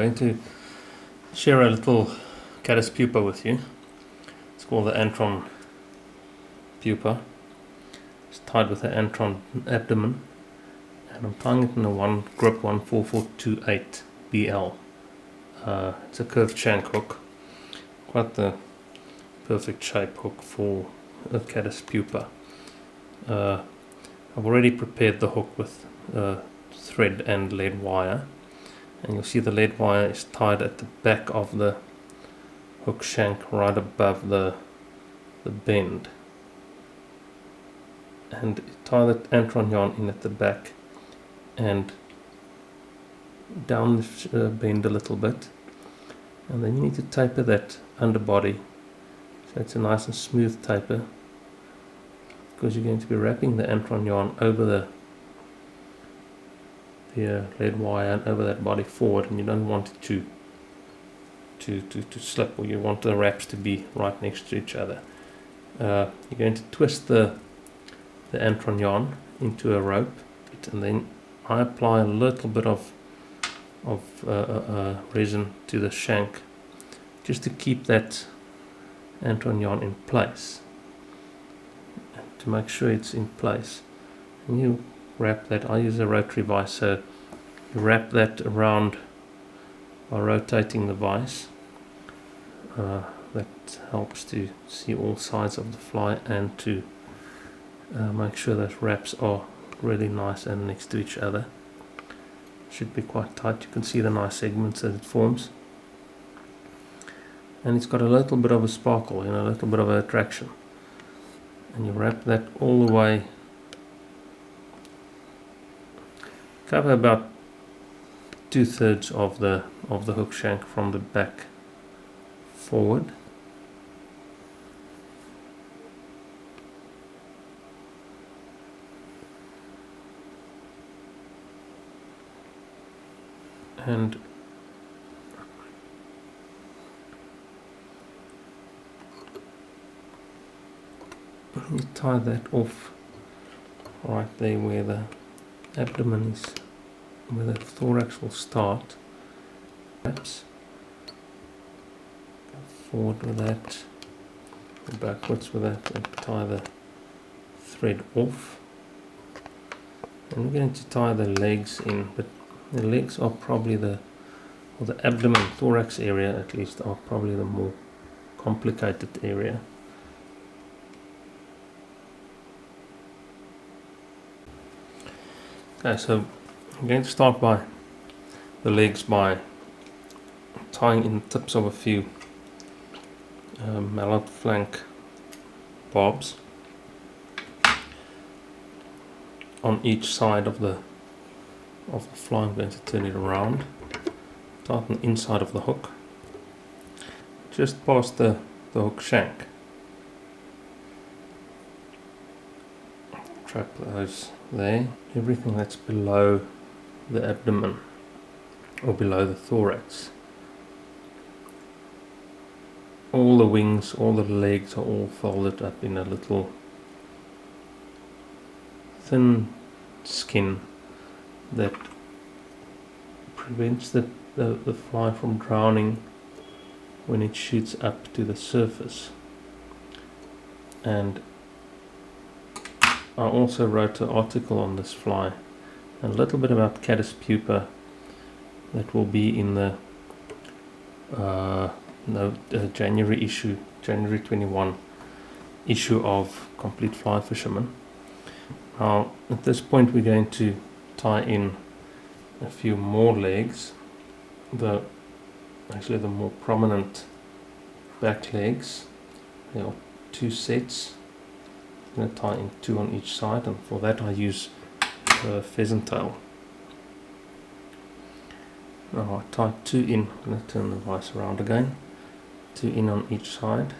going to share a little Caddis pupa with you. It's called the Antron Pupa. It's tied with the Antron abdomen, and I'm tying it in a grip 14428 BL. It's a curved shank hook, quite the perfect shape hook for a Caddis pupa. I've already prepared the hook with thread and lead wire, and you'll see the lead wire is tied at the back of the hook shank, right above the bend, and tie the Antron yarn in at the back and down the bend a little bit, and then you need to taper that underbody so it's a nice and smooth taper, because you're going to be wrapping the Antron yarn over the lead wire and over that body forward, and you don't want it to slip, or you want the wraps to be right next to each other. You're going to twist the Antron yarn into a rope, and then I apply a little bit of resin to the shank just to keep that Antron yarn in place, to make sure it's in place. And you wrap that. I use a rotary vise, so you wrap that around by rotating the vise. That helps to see all sides of the fly and to make sure those wraps are really nice and next to each other. Should be quite tight. You can see the nice segments that it forms, and it's got a little bit of a sparkle, a little bit of an attraction. And you wrap that all the way, cover about 2/3 of the hook shank from the back forward, and you tie that off right there where the abdomen is, where the thorax will start. Perhaps go forward with that, go backwards with that, and tie the thread off. And we're going to tie the legs in, but the legs are probably the abdomen, thorax area at least, are probably the more complicated area. Okay, so I'm going to start by the legs by tying in the tips of a few Mallard flank barbs on each side of the fly. I'm going to turn it around, tie it on the inside of the hook, just past the hook shank. Trap those there. Everything that's below the abdomen or below the thorax, all the wings, all the legs are all folded up in a little thin skin that prevents the fly from drowning when it shoots up to the surface. And I also wrote an article on this fly, a little bit about Caddis pupa, that will be in the January 21 issue of Complete Fly Fisherman. Now at this point we're going to tie in a few more legs, actually the more prominent back legs. There are 2 sets. I'm going to tie in 2 on each side, and for that I use Pheasant Tail. Now I tie 2 in. I'm going to turn the vise around again. 2 in on each side.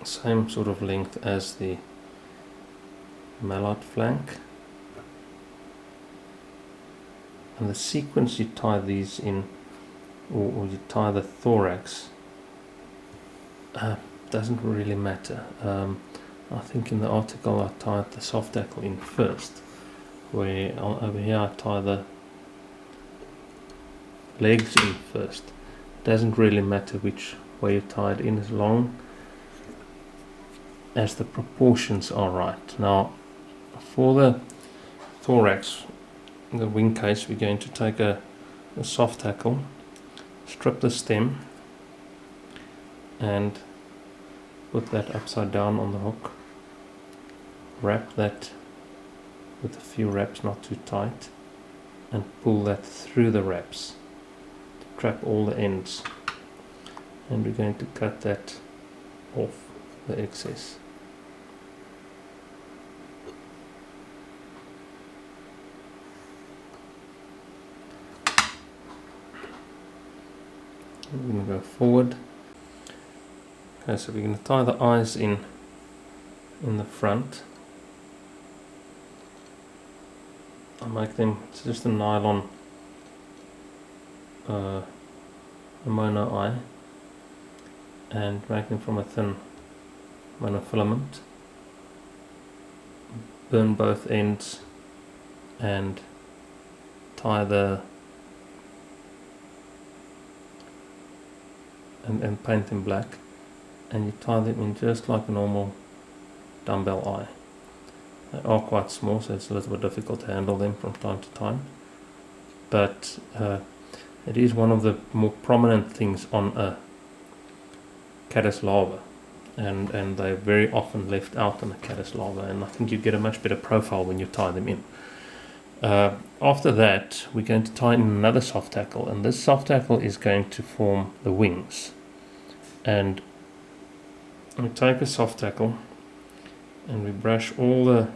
Same sort of length as the Mallard flank. And the sequence you tie these in, or you tie the thorax doesn't really matter. I think in the article I tied the soft hackle in first, where over here I tie the legs in first. Doesn't really matter which way you tie it in, as long as the proportions are right. Now for the thorax, the wing case, we're going to take a soft hackle, strip the stem and put that upside down on the hook, wrap that with a few wraps, not too tight, and pull that through the wraps to trap all the ends, and we're going to cut that off, the excess. We're going to go forward. Okay, so we're going to tie the eyes in the front. I'll make them, it's just a nylon mono eye, and make them from a thin monofilament. Burn both ends and tie the and paint them black, and you tie them in just like a normal dumbbell eye. They are quite small, so it's a little bit difficult to handle them from time to time, but it is one of the more prominent things on a caddis larva, and they're very often left out on a caddis larva, and I think you get a much better profile when you tie them in. After that, we're going to tie in another soft hackle, and this soft hackle is going to form the wings. And we take a soft hackle and we brush all the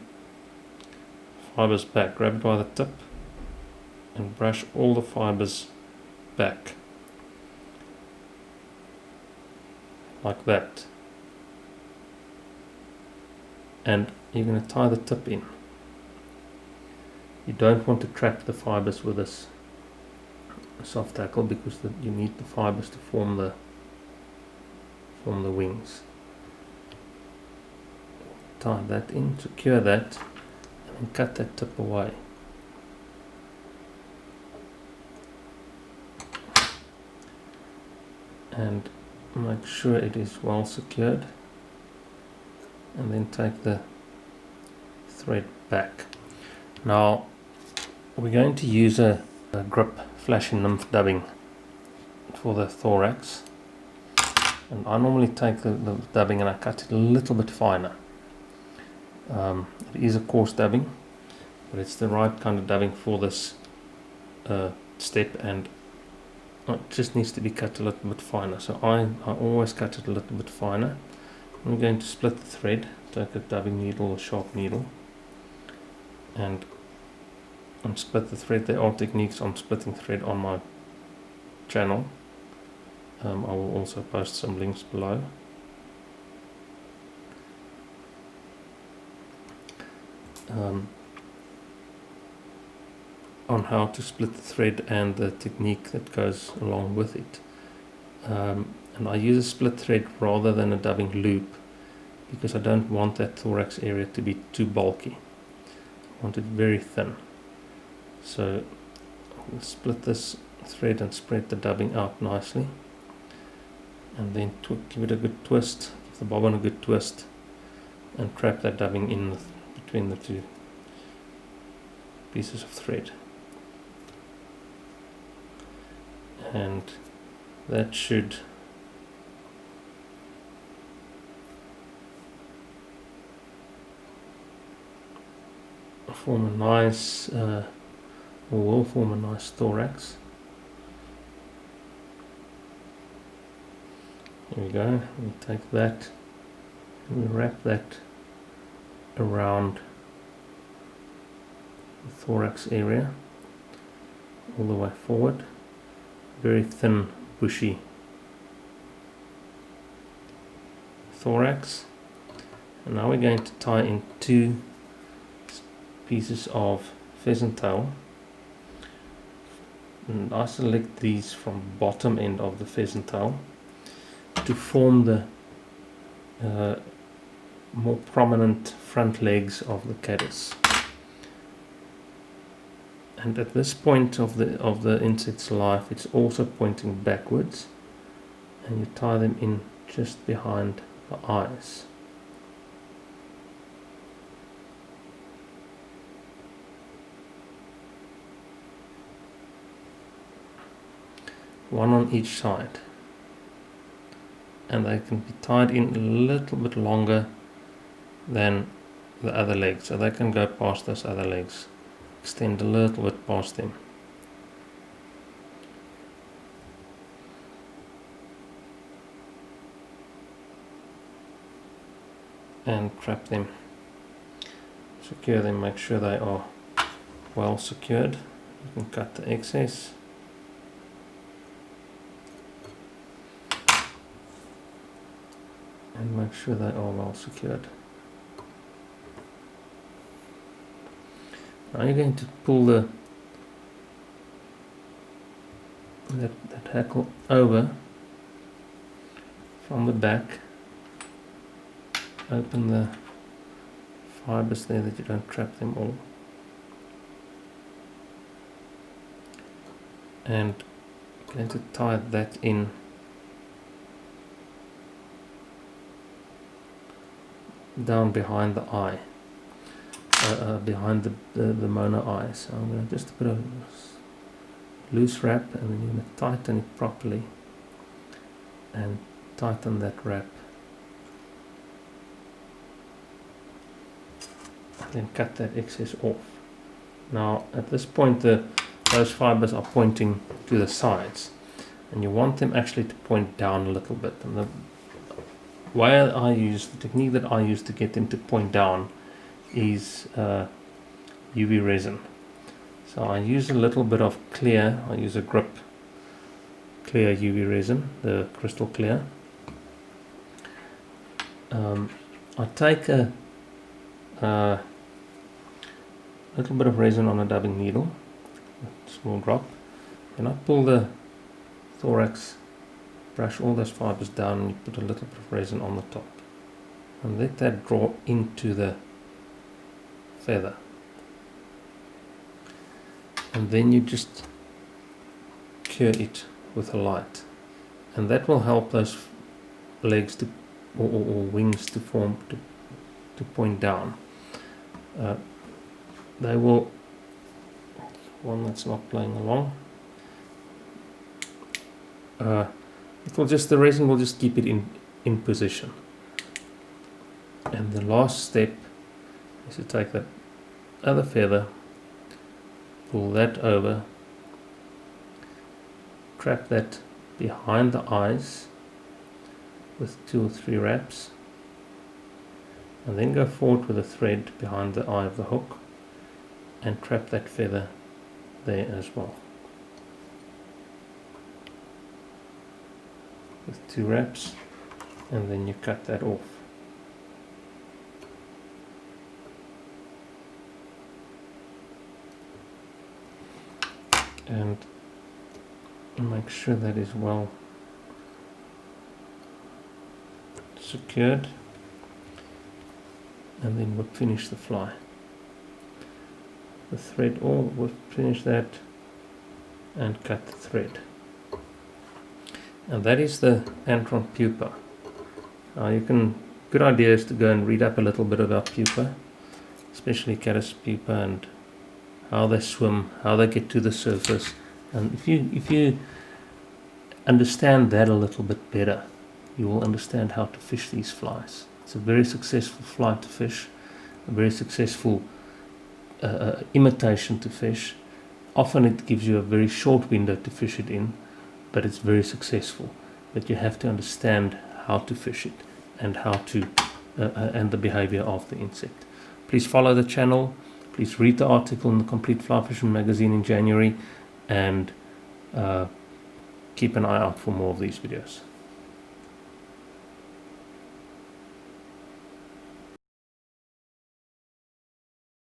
fibers back, grab it by the tip and brush all the fibers back like that, and you're going to tie the tip in. You don't want to trap the fibers with this soft hackle, because you need the fibers to form the wings. Tie that in, secure that, and then cut that tip away. And make sure it is well secured, and then take the thread back. Now we're going to use a grip flashing nymph dubbing for the thorax, and I normally take the dubbing and I cut it a little bit finer. It is a coarse dubbing, but it's the right kind of dubbing for this step, and it just needs to be cut a little bit finer, so I always cut it a little bit finer. I'm going to split the thread, take a dubbing needle or sharp needle, and split the thread. There are techniques on splitting thread on my channel. I will also post some links below. On how to split the thread and the technique that goes along with it. And I use a split thread rather than a dubbing loop, because I don't want that thorax area to be too bulky. I want it very thin. So I'll split this thread and spread the dubbing out nicely, and then give it a good twist, give the bobbin a good twist, and trap that dubbing in between the two pieces of thread. And that should form a nice, or will form a nice thorax. There we go. We take that and we wrap that around the thorax area all the way forward. Very thin, bushy thorax. And now we're going to tie in two pieces of pheasant tail, and I select these from bottom end of the pheasant tail to form the more prominent front legs of the caddis. And at this point of the insect's life, it's also pointing backwards, and you tie them in just behind the eyes. One on each side, and they can be tied in a little bit longer than the other legs, so they can go past those other legs, extend a little bit past them. And trap them, secure them, make sure they are well secured. You can cut the excess. And make sure they are well secured. Now you're going to pull that hackle over from the back. Open the fibers there that you don't trap them all. And I'm going to tie that in down behind the eye, behind the mono eye. So I'm going to just put a loose wrap, and then you're going to tighten it properly and tighten that wrap, and then cut that excess off. Now at this point those fibers are pointing to the sides, and you want them actually to point down a little bit, and the technique that I use to get them to point down is UV resin. So I use a little bit of clear, I use a grip clear UV resin, the crystal clear. I take a little bit of resin on a dubbing needle, a small drop, and I pull the thorax, brush all those fibers down, and you put a little bit of resin on the top, and let that draw into the feather, and then you just cure it with a light, and that will help those legs to or wings to form to point down. They will, one that's not playing along, the resin will just keep it in position. And the last step is to take that other feather, pull that over, trap that behind the eyes with 2 or 3 wraps, and then go forward with a thread behind the eye of the hook and trap that feather there as well with 2 wraps, and then you cut that off. And make sure that is well secured, and then we'll finish the fly. The thread, we'll finish that and cut the thread. And that is the Antron Pupa. Good idea is to go and read up a little bit about pupa, especially Caddis pupa, and how they swim, how they get to the surface. And if you understand that a little bit better, you will understand how to fish these flies. It's a very successful fly to fish, a very successful imitation to fish. Often it gives you a very short window to fish it in, but it's very successful. But you have to understand how to fish it and how to and the behavior of the insect. Please follow the channel. Please read the article in the Complete Fly Fishing magazine in January, and keep an eye out for more of these videos.